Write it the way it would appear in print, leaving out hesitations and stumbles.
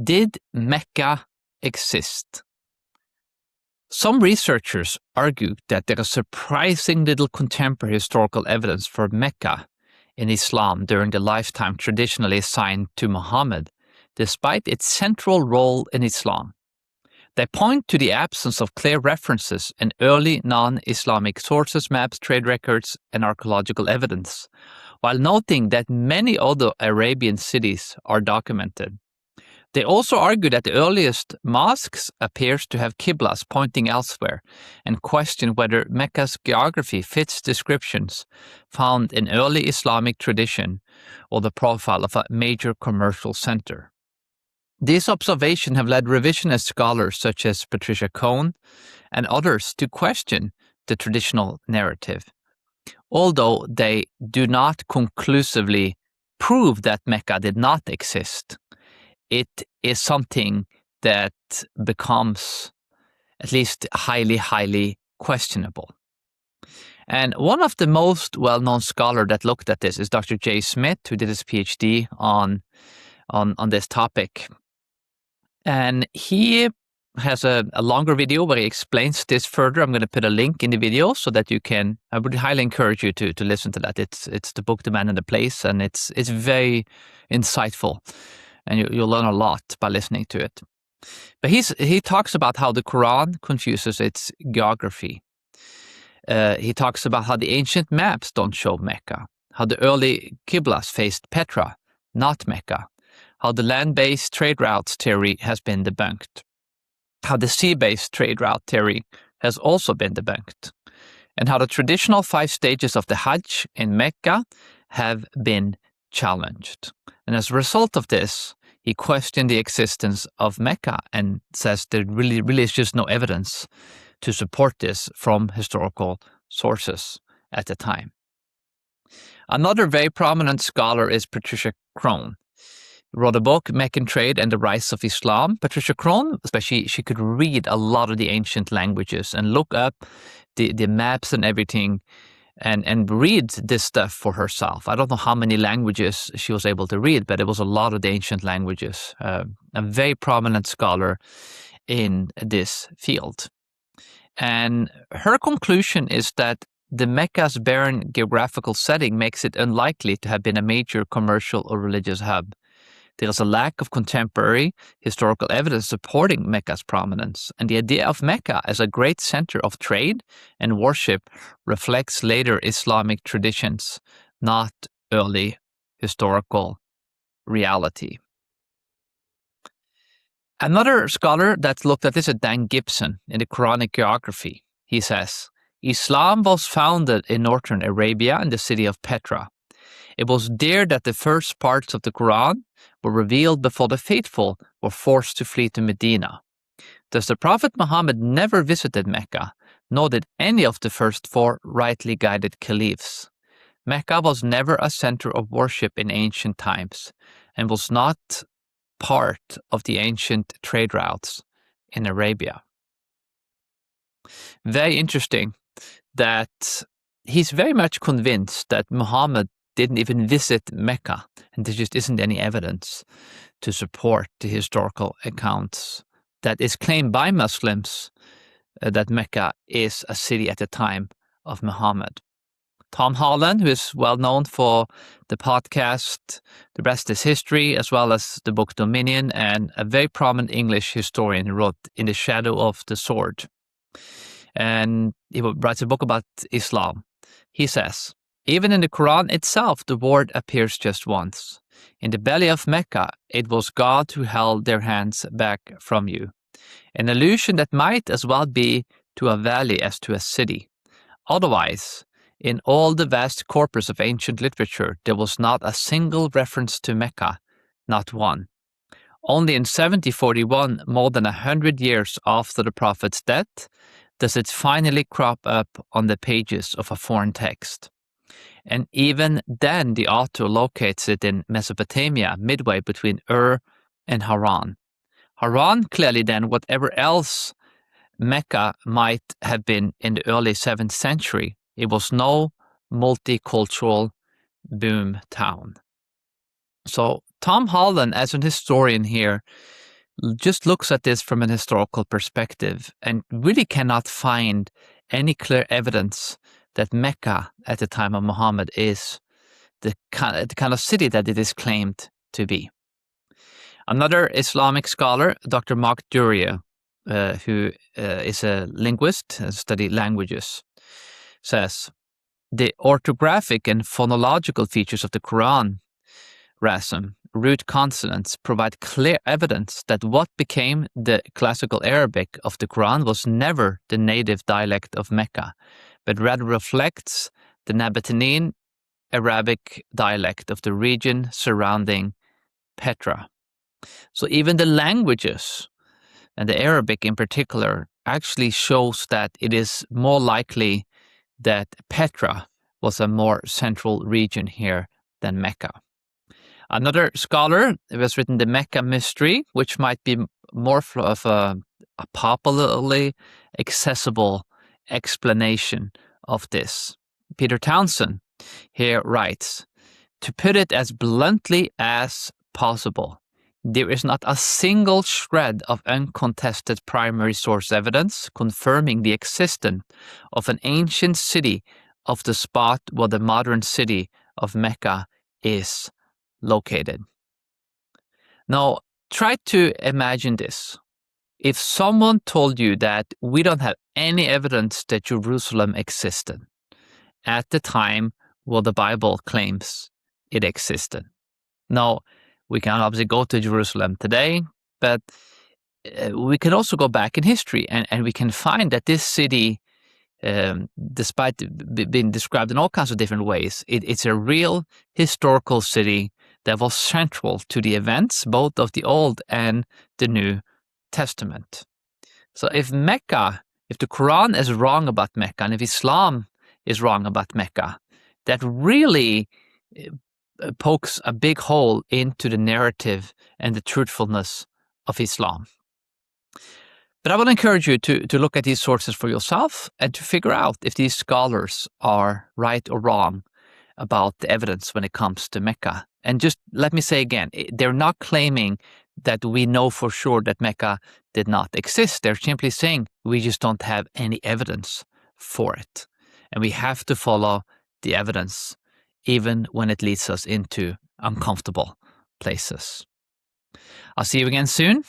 Did Mecca exist? Some researchers argue that there is surprising little contemporary historical evidence for Mecca in Islam during the lifetime traditionally assigned to Muhammad, despite its central role in Islam. They point to the absence of clear references in early non-Islamic sources, maps, trade records, and archaeological evidence, while noting that many other Arabian cities are documented. They also argue that the earliest mosques appears to have qiblas pointing elsewhere, and question whether Mecca's geography fits descriptions found in early Islamic tradition or the profile of a major commercial center. These observations have led revisionist scholars such as Patricia Cohn and others to question the traditional narrative. Although they do not conclusively prove that Mecca did not exist, it is something that becomes at least highly questionable. And one of the most well-known scholars that looked at this is Dr. Jay Smith, who did his PhD on this topic. And he has a longer video where he explains this further. I'm going to put a link in the video so that I would highly encourage you to listen to that. It's the book, The Man and the Place, and it's very insightful. And you'll learn a lot by listening to it. But he talks about how the Quran confuses its geography. He talks about how the ancient maps don't show Mecca, how the early qiblas faced Petra, not Mecca, how the land-based trade routes theory has been debunked, how the sea-based trade route theory has also been debunked, and how the traditional 5 stages of the Hajj in Mecca have been challenged. And as a result of this, he questioned the existence of Mecca and says there really is just no evidence to support this from historical sources at the time. Another very prominent scholar is Patricia Cohn. Wrote a book, Meccan Trade and the Rise of Islam. Patricia Cohn, especially, she could read a lot of the ancient languages and look up the maps and everything and read this stuff for herself. I don't know how many languages she was able to read, but it was a lot of the ancient languages. A very prominent scholar in this field. And her conclusion is that the Mecca's barren geographical setting makes it unlikely to have been a major commercial or religious hub. There is a lack of contemporary historical evidence supporting Mecca's prominence, and the idea of Mecca as a great center of trade and worship reflects later Islamic traditions, not early historical reality. Another scholar that looked at this is Dan Gibson in the Quranic geography. He says, Islam was founded in northern Arabia in the city of Petra. It was there that the first parts of the Quran were revealed before the faithful were forced to flee to Medina. Thus the Prophet Muhammad never visited Mecca, nor did any of the first 4 rightly guided caliphs. Mecca was never a center of worship in ancient times and was not part of the ancient trade routes in Arabia. Very interesting that he's very much convinced that Muhammad didn't even visit Mecca, and there just isn't any evidence to support the historical accounts that is claimed by Muslims that Mecca is a city at the time of Muhammad. Tom Holland, who is well known for the podcast The Rest is History, as well as the book Dominion, and a very prominent English historian who wrote In the Shadow of the Sword. And he writes a book about Islam. He says, even in the Quran itself, the word appears just once. In the belly of Mecca, it was God who held their hands back from you. An allusion that might as well be to a valley as to a city. Otherwise, in all the vast corpus of ancient literature, there was not a single reference to Mecca, not one. Only in 7041, more than 100 years after the Prophet's death, does it finally crop up on the pages of a foreign text. And even then, the author locates it in Mesopotamia, midway between Ur and Haran. Haran, clearly then, whatever else Mecca might have been in the early 7th century, it was no multicultural boom town. So Tom Holland, as an historian here, just looks at this from an historical perspective and really cannot find any clear evidence that Mecca at the time of Muhammad is the kind of city that it is claimed to be. Another Islamic scholar, Dr. Mark Duria, who is a linguist and studies languages, says the orthographic and phonological features of the Quran, rasm, root consonants, provide clear evidence that what became the classical Arabic of the Quran was never the native dialect of Mecca, but rather reflects the Nabatean Arabic dialect of the region surrounding Petra. So even the languages, and the Arabic in particular, actually shows that it is more likely that Petra was a more central region here than Mecca. Another scholar has written the Mecca Mystery, which might be more of a popularly accessible explanation of this. Peter Townsend here writes, to put it as bluntly as possible, there is not a single shred of uncontested primary source evidence confirming the existence of an ancient city of the spot where the modern city of Mecca is located. Now, try to imagine this. If someone told you that we don't have any evidence that Jerusalem existed at the time where the Bible claims it existed. Now, we can obviously go to Jerusalem today, but we can also go back in history and we can find that this city, despite being described in all kinds of different ways, it's a real historical city that was central to the events, both of the Old and the New Testament. So if the Quran is wrong about Mecca, and if Islam is wrong about Mecca, that really pokes a big hole into the narrative and the truthfulness of Islam. But I will encourage you to look at these sources for yourself and to figure out if these scholars are right or wrong about the evidence when it comes to Mecca. And just let me say again, they're not claiming that we know for sure that Mecca did not exist. They're simply saying we just don't have any evidence for it. And we have to follow the evidence, even when it leads us into uncomfortable places. I'll see you again soon.